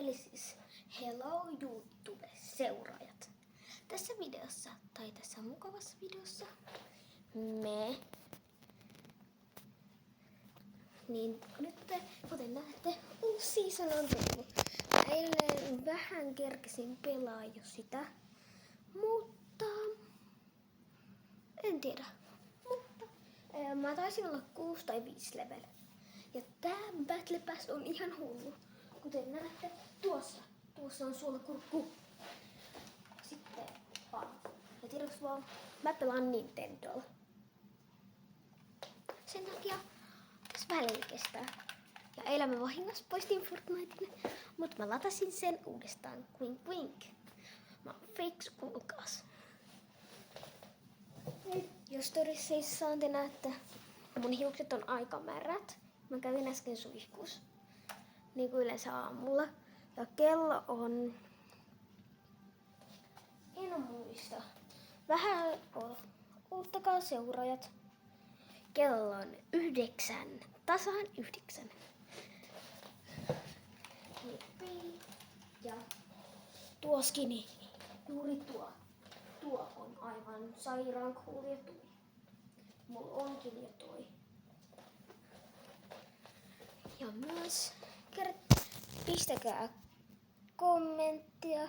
eli siis hello YouTube-seuraajat. Tässä videossa, tai tässä mukavassa videossa, nyt kuten näette, uusi season on tullut. Eilen vähän kerkesin pelaa jo sitä, mutta en tiedä. Mutta mä taisin olla 6 tai 5 level. Ja tää Battle Pass on ihan hullu. Kuten näette, tuossa on suolakurkku. Sitten ja tiedoksi vaan, mä pelaan Nintendolla. Sen takia tässä välillä kestää. Ja eilen mä vahingossa poistin Fortniten, mutta mä latasin sen uudestaan. Wink wink. Mä oon fake kuulkaas. Jos todisseissaan te näette, mun hiukset on aika märät. Mä kävin äsken suihkussa, niin kuin yleensä aamulla. Ja kello on, en muista. Vähän odottakaa seuraajat. Kello on 9, tasan 9. Ja tuo skinny, juuri tuo on aivan sairaan cool ja tuli. Mulla onkin jo toi. Ja myös pistäkää kommenttia.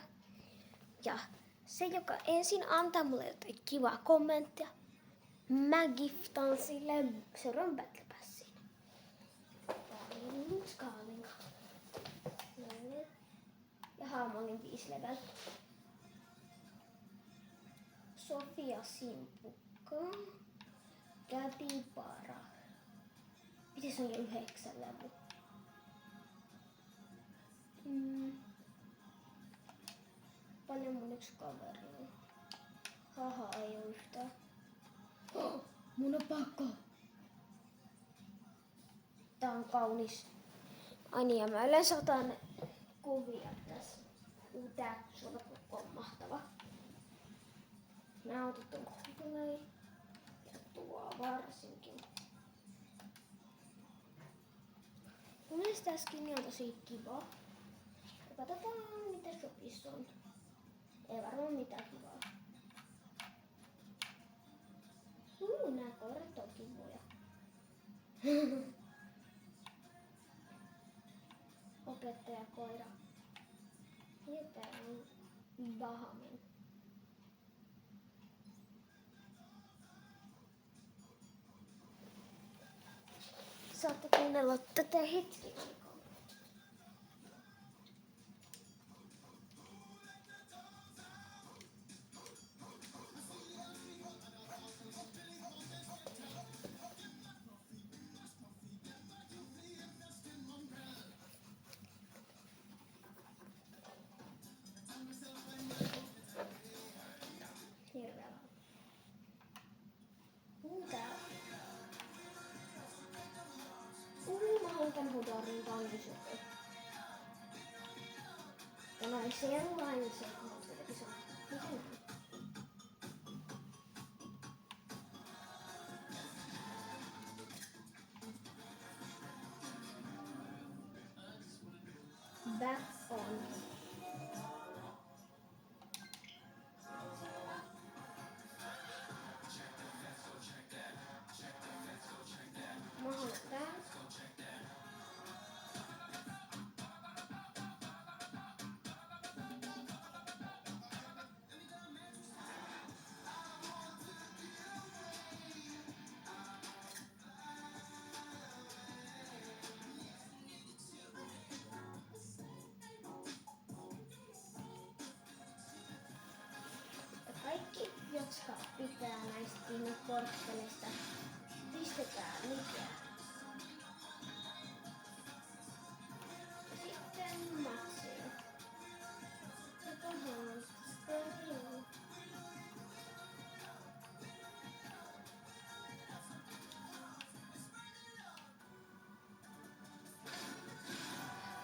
Ja se, joka ensin antaa mulle jotain kivaa kommenttia, mä giftaan sille seuraavan Battle Passin. Skaalinga. Jaha, mä olin 5 level. Sofia Simpukka. Capybara. Miten se on jo 9 level? Paljon mun yksi kaveri on. Haha, ei oo yhtään. Mun on pakko. Tää on kaunis. Ai niin, ja mä yleensä otan kuvia tässä. Tää suorakukko on mahtava. Nää otat on kuvilei. Ja tuo varsinkin. Mun mielestä tää skinni on tosi kiva. Ja katsotaan mitä shopissa on. Ei varmaan mitään kivaa. Nää koirat on kivoja. Opettajakoira. Ja tää on Bahamen. Saatte kuunnella tätä hetki aikaa. Tän hudarin tankisyötä. Ja noin sellainen se on. Mitä näin? Back on. Mä haluan tää. Kaikki, jotka pitää näistä kortteleista, pistetään lisää. Sitten matseja.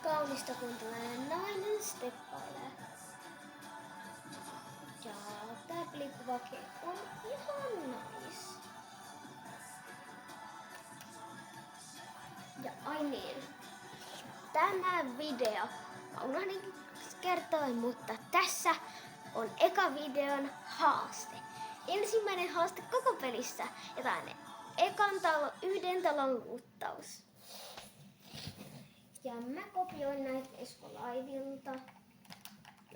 Kaunista, kun tällainen nainen steppailee. Ja tää flipvake on ihan nice. Ja ai niin. Tämä video Mä unohdin kertoa, mutta tässä on eka videon haaste. Ensimmäinen haaste koko pelissä. Jotain yhden talon luuttaus. Ja mä kopioin näitä Esko Laivilta.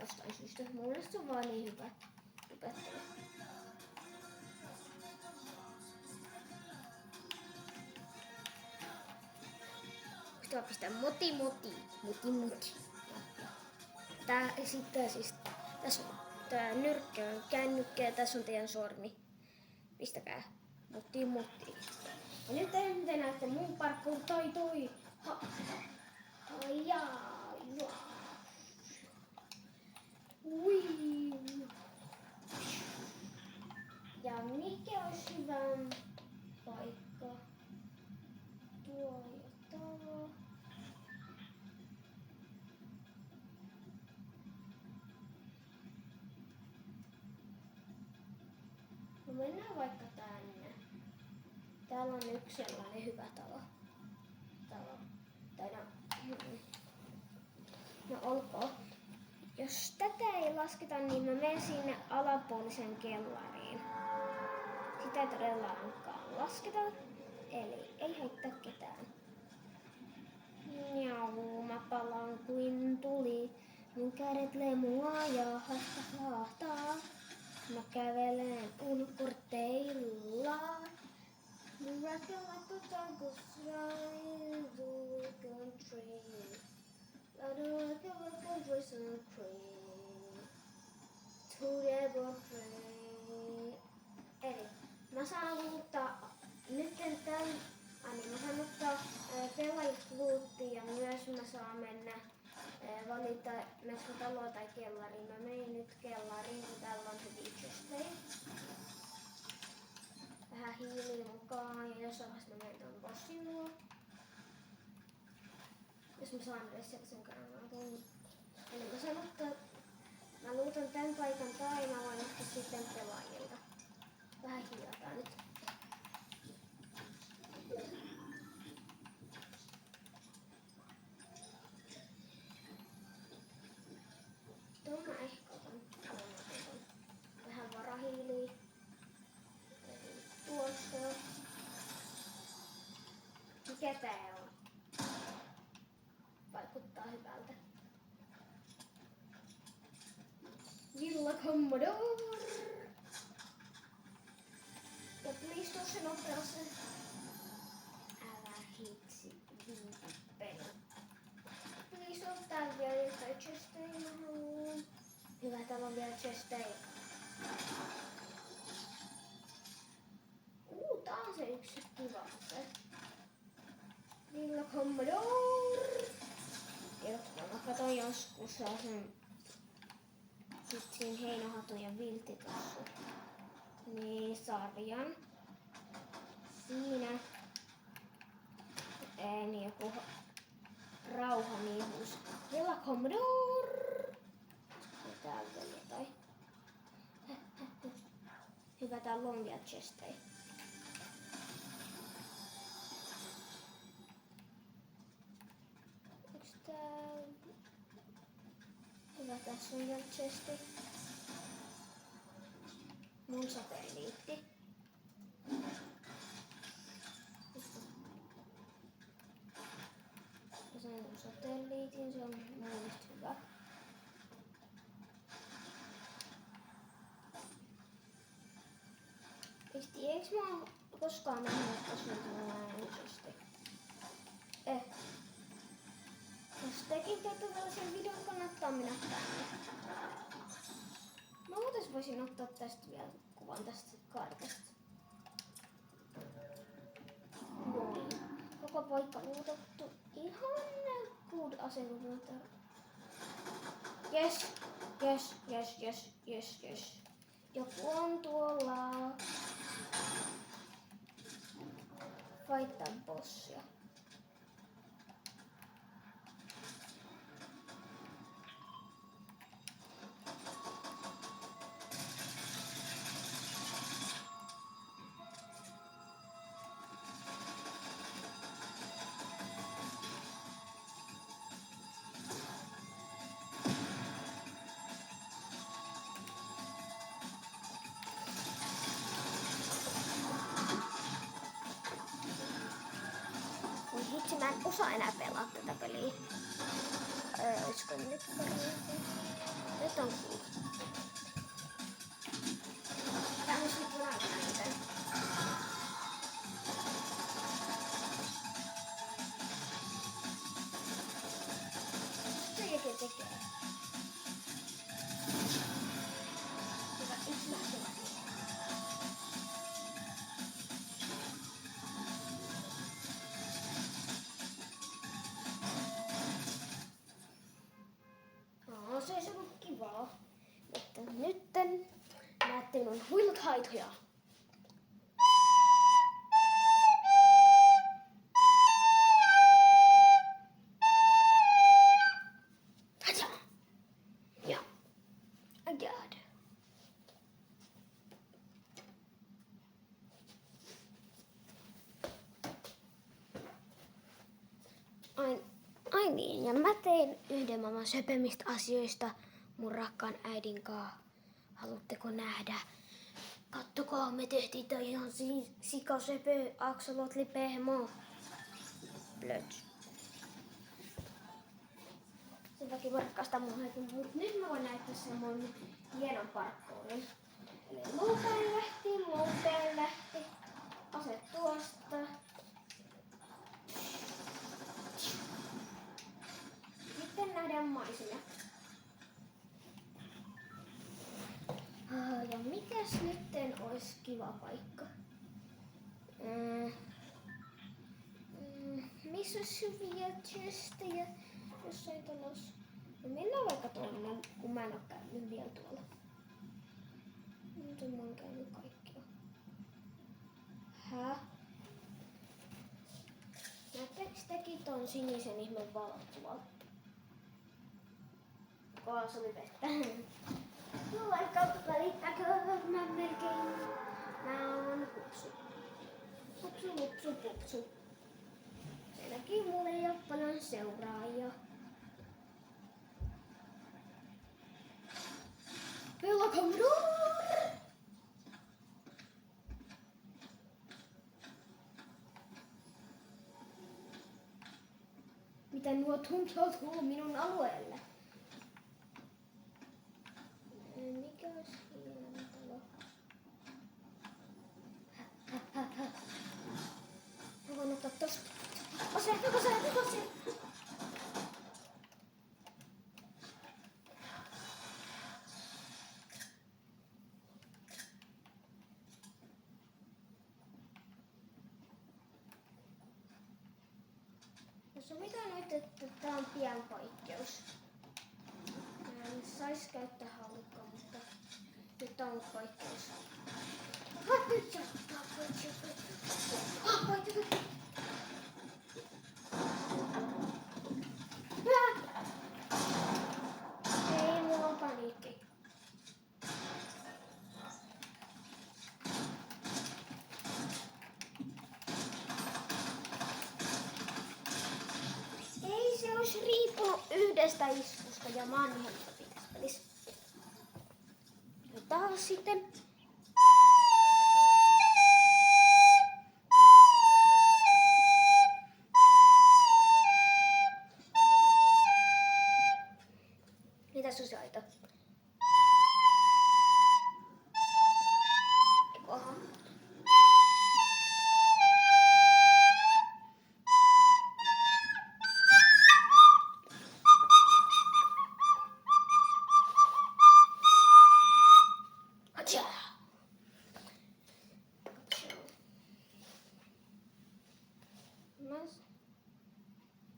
Jostain syystä. Mun mielestä se on vaan niin hyvä. Hypättely. Sitten mä pistän muti. Tää esittää siis, tässä on tää nyrkkä on kännykkä ja tässä on teidän sormi. Pistäkää muti. Ja nyt te näette mun parkour-taitoi. Ui. Ja mikä olisi hyvä paikka? Tuo ja tuo. No mennään vaikka tänne. Täällä on yksi sellainen hyvä talo. Tai no olkoon. Jos tätä ei lasketa, niin mä menen sinne alapuolisen kellariin. Sitä ei todellakaan lasketa, eli ei haittaa ketään. Miau, mä palaan kuin tuli. Mun kädet lemua ja hahtaa. Mä kävelen ulkorteilla. Miracle like a jungle shrine, do country. I don't like a voice and pray. To the pray. Eli mä saan luuttaa nyt mä saan ottaa pelaajat luuttiin ja myös mä saan mennä valita mennäkö taloa tai kellariin. Mä menin nyt kellariin, kun täällä on hyviä chestejä. Vähän hiiliä mukaan ja jossain vaiheessa mä menen tuon bossin luo. Jos mä saan edes sen granaatin. Eli mä luutan tän paikan tai mä voin ottaa sitten pelaajilta. Vähän hiilataan nyt. Tuon mä ehkä otan. Vähän varahiiliä. Tuosta. Mikä tää on? Vaikuttaa hyvältä. Villa Commodore. Ja please tuu se nopeasti. Älä hitsi viipipeli. Please tuu täällä vielä jotain chestejä. Hyvä, täällä on vielä chestejä. Tää on se yksi kiva se. Villa Commodore. Tiedätkö, mä katsoin joskus sen siinä Heinohatun ja Vilttitossu niin sarjan. Siinä niin joku rauhamiehus. Villa Commodore. Ja täältä jotain. Hyvä, täällä on vielä chestejä. Hyvä, tässä on vielä chesti. Mun satelliitti. Ja sain mun satelliitin, se on mun mielestä hyvä. Eiks mä oon koskaan nähnyt, että sulla on näin chesti? Jos tekin teette tällaisen videon, kannattaa mennä tänne. Mä muuten voisin ottaa tästä vielä kuvan tästä kartasta. Noin. Koko paikka muutettu. Ihan good asennuutta. Yes. Joku on tuolla. Fightaa bossia. enää pelaa tätä peliä. Olisiko nyt nyt on cool. Tää on sit laittaa niitä. Se jokin tekee. Hyvä, yksi lähtevä. Se olisi ollut kivaa. Mutta nytten näette minun huilut haitoja. Haja! Ja. I got it. Ai niin, ja mä tein yhden maailman söpömistä asioista mun rakkaan äidin kanssa. Haluatteko nähdä? Kattokaa, me tehtiin tää ihan sikasöpö aksolotli pehmo. Blöds. Sen takia mä rakastan mun häitin, mutta nyt mä voin näyttää sen mun hienon parkkourin. Eli lopeen lähti. Ase tuosta. Sitten nähdään maisema. Ja mikäs nytten olisi kiva paikka? Missä olisi hyviä chestejä jossain talossa? No mennään vaikka tuonne, kun mä en oo käynyt vielä tuolla. Nyt mä oon käynyt kaikkia. Näettekö tekin ton sinisen ihmeen valon tuolla? Se oli vettä. Vaikka välittäkö mä melkein. Mä oon Pupsu. Pupsu. Sielläkin mulla ei oo paljon seuraajia. Pellakamera! Miten nuo tunkeutuu minun alueelle? Mikä olisi hieno talo? Mä voin ottaa tosta. Ase! Jos on mitään nyt, että tää on pian poikkeus. Mä en sais käyttää haulukkoa, mutta nyt on poikkeus. Ei, mulla on paniikki. Ei se olisi riippunut yhdestä iskusta ja mä oon ihan pitäis pelissä. Ja taas sitten. Mitä susaita? Eiköhan.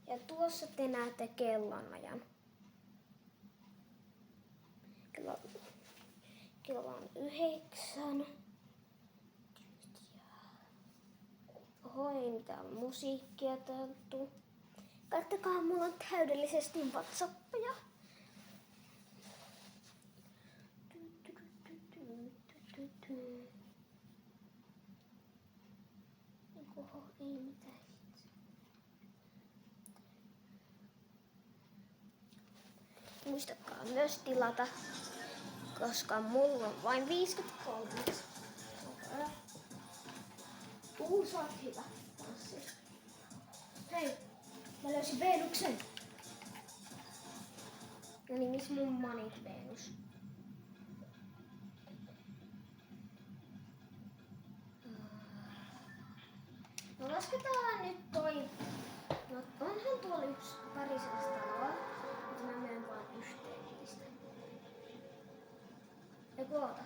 Ja tuossa te näette kellonajan. Kello on 9. Oho, ei mitään musiikkia täältä. Katsokaa, mulla on täydellisesti WhatsAppia. Oho, ei mitään. Muistakaa myös tilata, koska mulla on vain 53. Saat hyvä tanssi. Hei, Mä löysin Venuksen. No niin, missä mun manit Venus? No lasketaan nyt toi. No onhan tuolla yksi pari sellaista taloa, mutta mä menen vaan yhteen niistä. Eiku oota.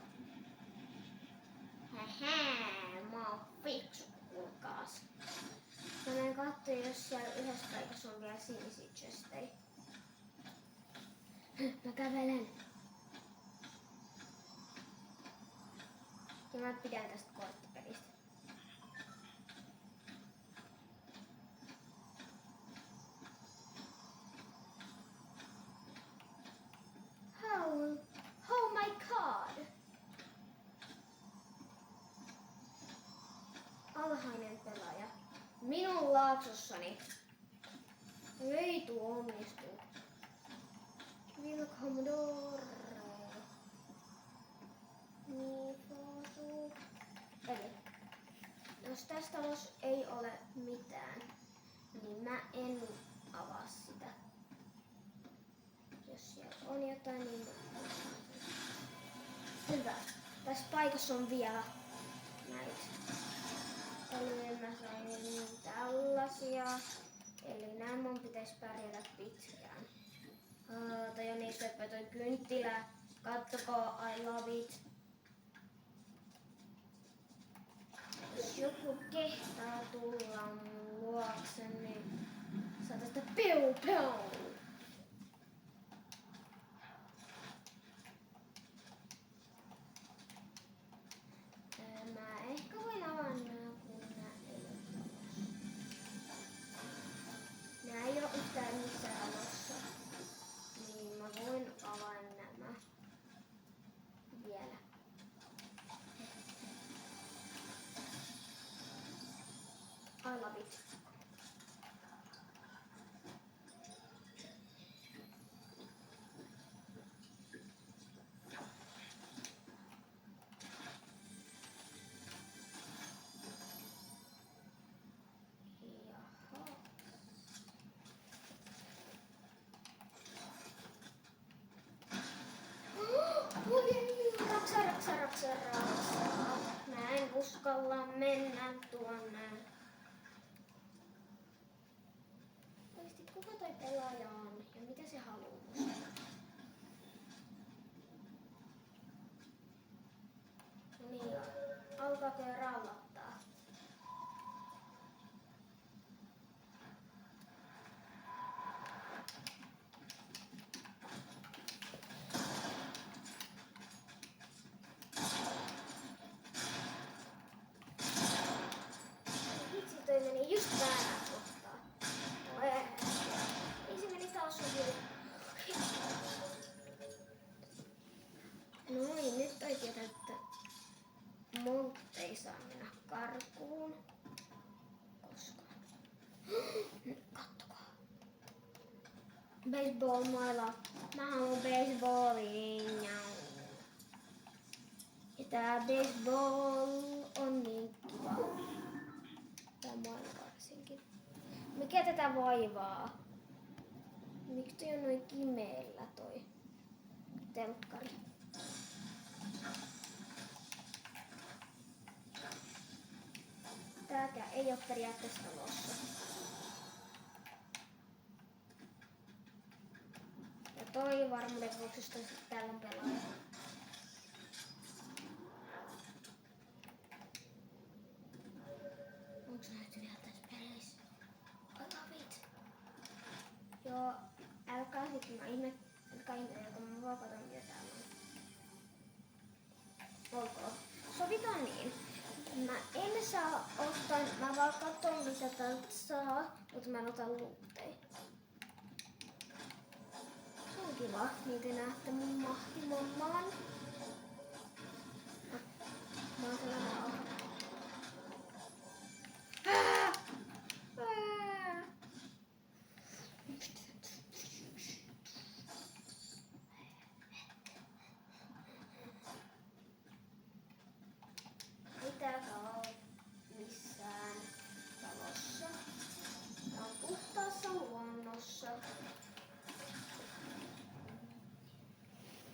Hähää, mä oon fiksu, kuulkaas. Mä menen katsoa, jos siellä yhdessä paikassa on vielä sinisiä chestejä. Mä kävelen. Ja mä pidän tästä korttipelistä. Oh my god! Alhainen pelaaja. Minun laaksossani. Ei tuu onnistuu. Villa Commodore. Eli, jos tässä talossa ei ole mitään, niin mä en avaa sitä. Jos siellä on jotain, niin hyvä. Tässä paikassa on vielä näitä. Eli mä sain tällaisia. Eli nämä mun pitäisi pärjätä pitkään. Toi on niin söpö toi kynttilä. Kattokaa, I love it. Jos joku kehtaa tulla mun luokse, niin saa tästä piu piu. Mä ehkä voin avaa nää, kun nää ei ole talossa. Nää ei oo yhtään missään talossa. Niin mä voin avaa nämä vielä. I love it. Raksa. Mä en uskalla mennä tuonne. Oikeesti kuka toi pelaaja on ja mitä se haluaa musta? No niin, alkaako jo rallottaa? Toi meni just väärään kohtaan. Ei se meni taas hyvin. Noin, nyt toi tietää, että Molt ei saa mennä karkuun. Koskaan. Kattokaa. Baseball-mailla. Mä haluan baseballin. Ja tää baseball on niin kiva. Tää mailla varsinkin. Mikä tätä vaivaa? Miksi toi on noin kimeellä toi telkkari? Tääkään ei oo periaatteessa talossa. Ja toi varmuuden vuoksi, jos täällä on pelaaja. Onks nähty vielä tässä peleissä? I love it. Joo, älkää sit mä ihmettelen, kun mä vaan katon mitä täällä on. Ok. Sovitaan niin. Mä en saa ottaa, mä vaan katon mitä täältä saa, mutta mä en ota luutteja. Se on kiva, niin te näette mun mahtimomman. Mä oon sellainen alha. Täällä on missään talossa. Tää on puhtaassa luonnossa.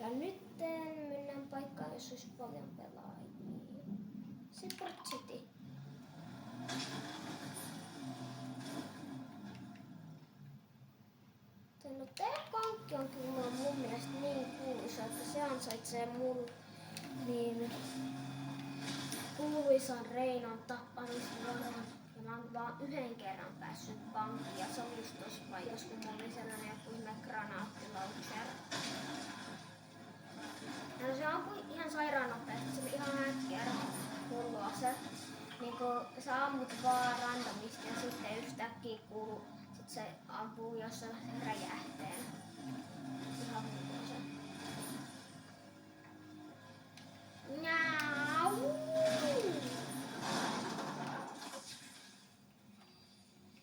Ja nyt mennään paikkaan, jos olisi paljon pelaajia. Sport City. No tää pankki on kyllä mun mielestä niin kuuluisa, että se ansaitsee mun niin kuuluisan Reinon tappamisvuoron. Ja mä oon vaan yhden kerran päässyt pankkiin ja se oli just tossa paikassa, kun mulla oli sellainen joku ihme granaattilauncher. Ja se ampui ihan sairaan nopeasti, se oli ihan äkkiä hullu ase. Niin kun sä ammut vaan randomisti ja sitten yhtäkkiä kuuluu, sit se ampuu jossain räjähteen. Ihan hullu ase.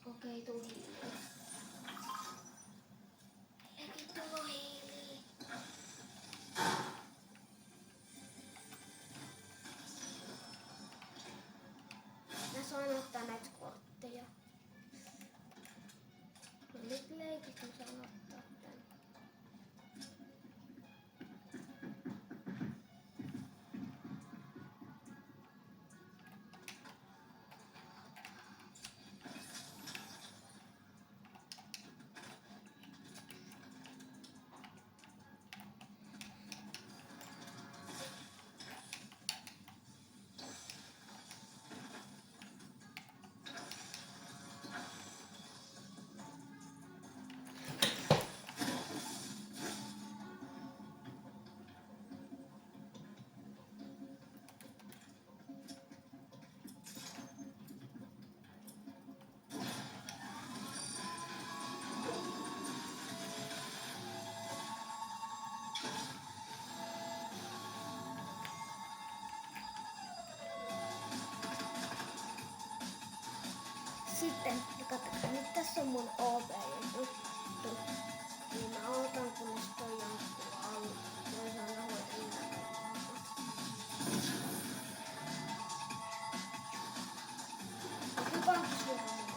Okei, tuli hiili. Meilläkin tuli hiili. Mä saan ottaa näitä kortteja. No nyt leikit mä saan ottaa tän. Sitten, katsotaan, nyt tässä on mun OP-juttu. Niin mä ootan, kunnes toi on kuollut. Mä saan hoitaa nämä. Kukaan syö mua.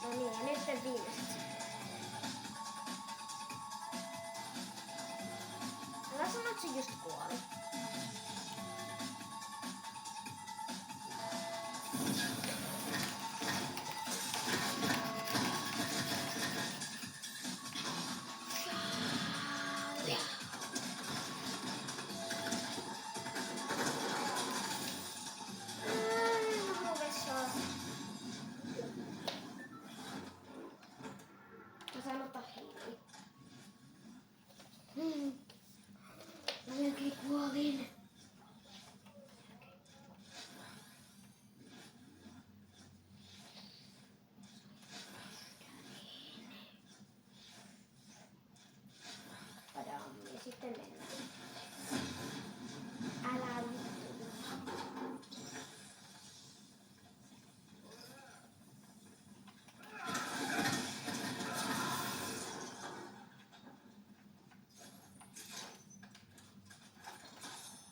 No niin, ja nyt viimeiset. Mä sanoin, että se just kuoli. Mä saan ottaa hiili. Mä melkein kuolin. Padam, ja sitten mennään. Älä vittu.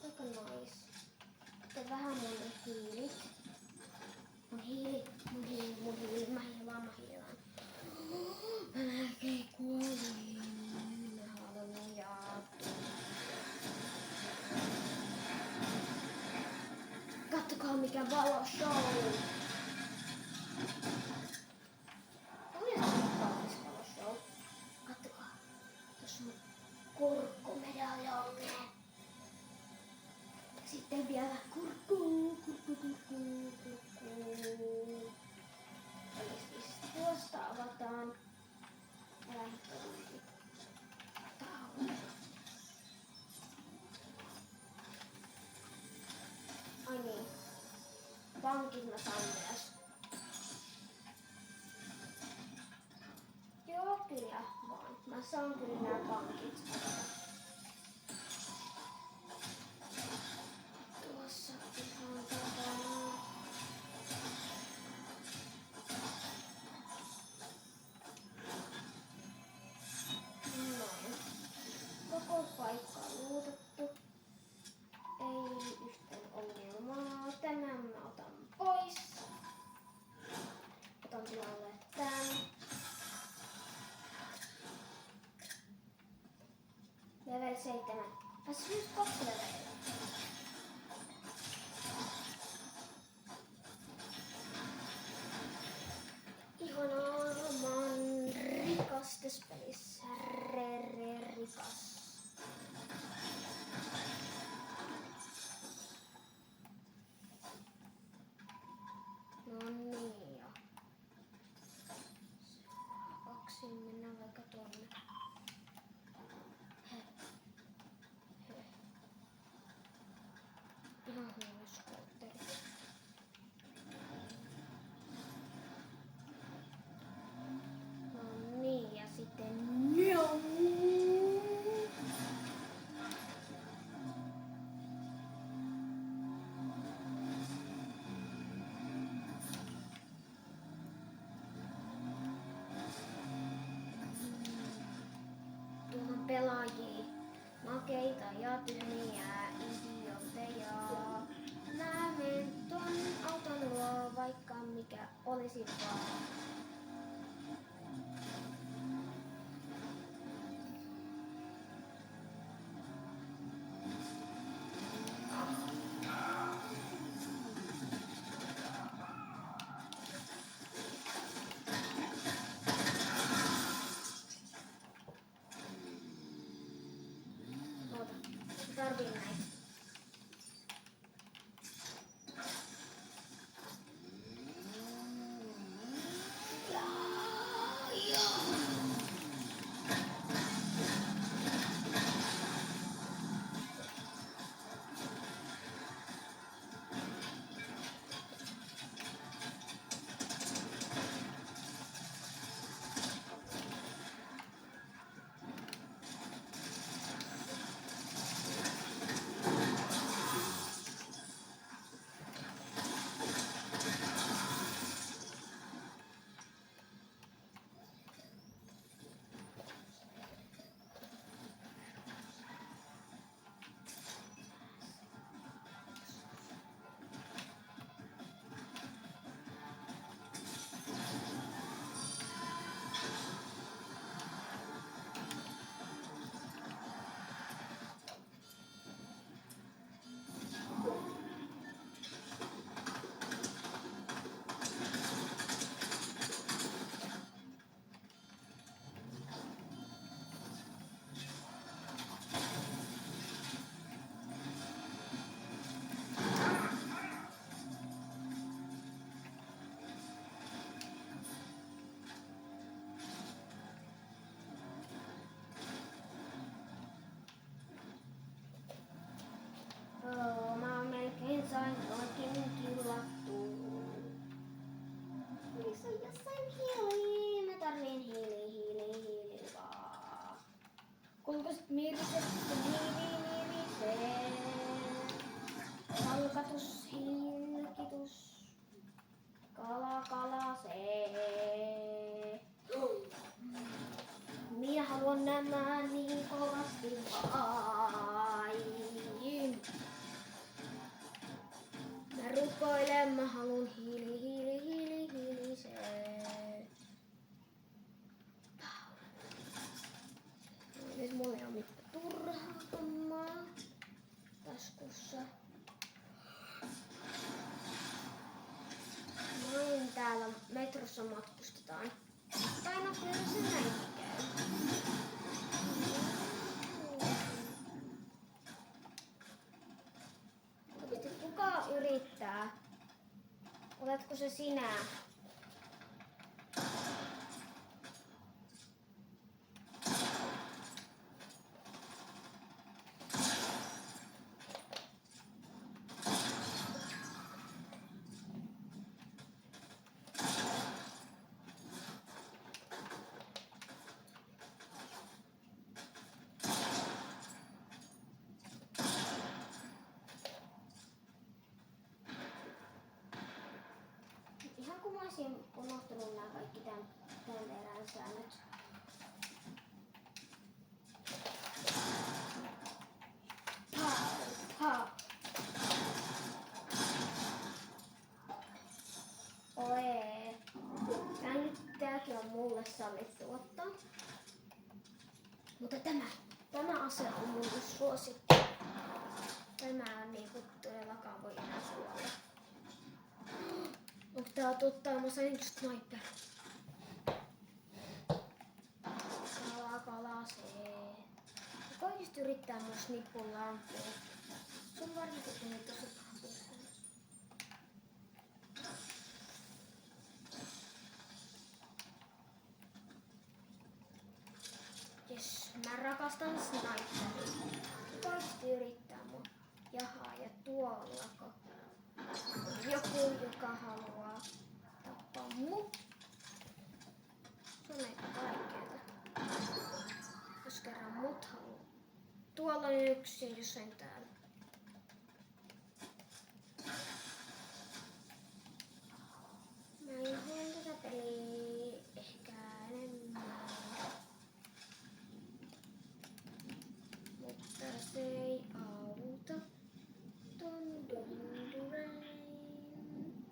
Aika nice. Sitten vähän mun hiilit. Mun hiili. Mä hiilaan. Mä melkein kuolin. Halleluja. Kattokaa mikä valoshow. Oikeesti kaunis valoshow. Kattokaa. Tässä on kurkkumedaljonne. Sitten vielä kurkku. pankit mä saan myös. Joo, kyllä vaan. Mä saan kyllä nää pankit. Tuossa ihan takana. Noin. Koko paikka on luutettu. Ei yhtään ongelmaa. Tämän mä otan pois. Otan tilalle tän. Level 7. Tässä nyt 2 leveliä. Ihanaa, mä oon rikas tässä pelissä. Rikas. No niin jo. Seuraavaksi mennään vaikka tuonne. Ihan hullu skootteri. No niin, ja sitten tuohon pelaajia. Makeita ja tyhmiä idiootteja. Mä menen ton auton luo, vaikka mikä olisi vaan. Oota, tarviin näitä. Mä melkein sain oikein killattua. Missä on jossain hiili? Mä tarviin hiili vaan. Kuinka sit miriset? Mirisee. Kalkatus, hilkitus. Kalasee. Minä haluan nämä niin kovasti vain. Mä rukoilen, mä haluun hiilisee. No, nyt mulla ei oo mitään turhaa hommaa taskussa. Noin täällä metrossa matkustetaan. Tai no kyllä se näinkin käy. Kuka yrittää? Oletko se sinä? mä olisin unohtanut nämä kaikki tämän erään säännöt. Oe. Tääkin on mulle sallittu ottaa. Mutta tämä ase on mun suosikki. Tämä on niinku todellakaan voi enää suolla. Onko tää totta? Mä sain just sniper. Kalasee. Kaikista yrittää mun snippun lampua. Se on varmasti tehnyt tosi pahaa. Jes, mä rakastan sniperia. Kaikki yrittää mun. Jaha, ja tuollako on joku, joka haluaa tappaa mut. Se on aika vaikeeta. Jos kerran mut haluaa. Tuolla on yksi jossain täällä. Mä inhoan tätä peliä ehkä enemmän. Mutta se ei auta. Dun dun dun rain,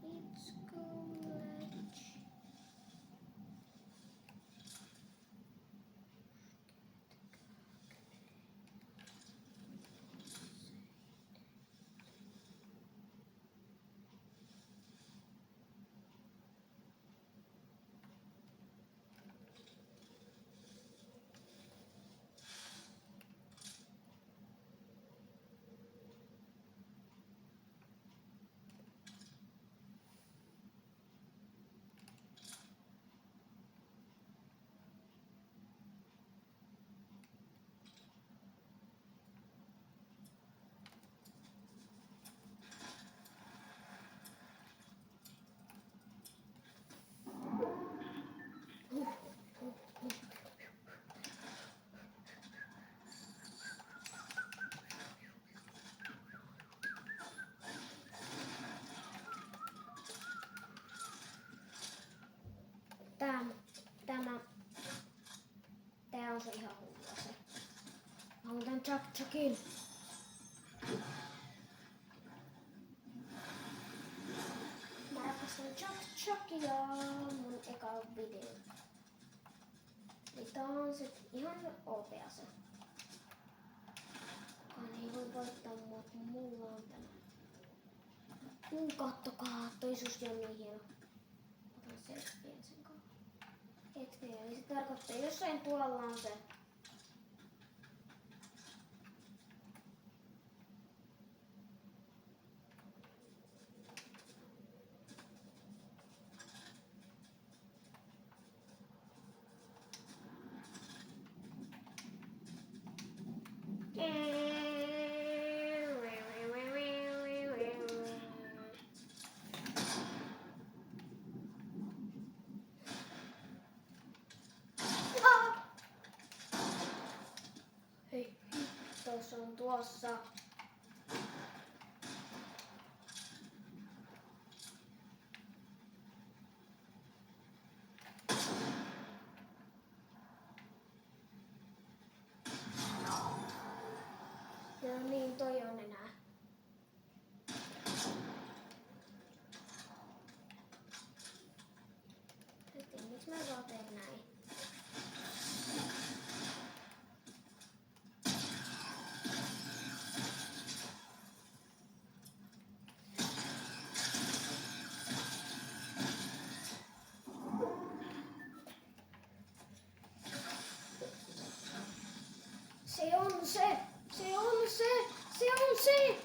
it's college. Tää on se ihan hullua se. Mä haluan tän Chuck-Chuckin. Mä rakastan Chuck-Chuckia mun eka video. Niin tää on se ihan OP se. Kukaan ei voi voittaa mua, kun mulla on tämä. Kattokaa, toi susi on niin hieno. Otan selfien sen kanssa. Hetken, eli se tarkoittaa, jossain tuolla on se. Hei, tuossa on tuossa. No niin, toi on enää. Miksi mä vaan teen näin? Se on se! Se on se! Se on se!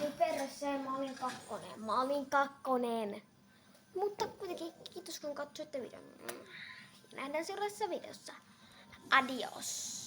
Ei perse, mä olin kakkonen. Mutta kuitenkin kiitos kun katsoitte videon. Nähdään seuraavassa videossa. Adios!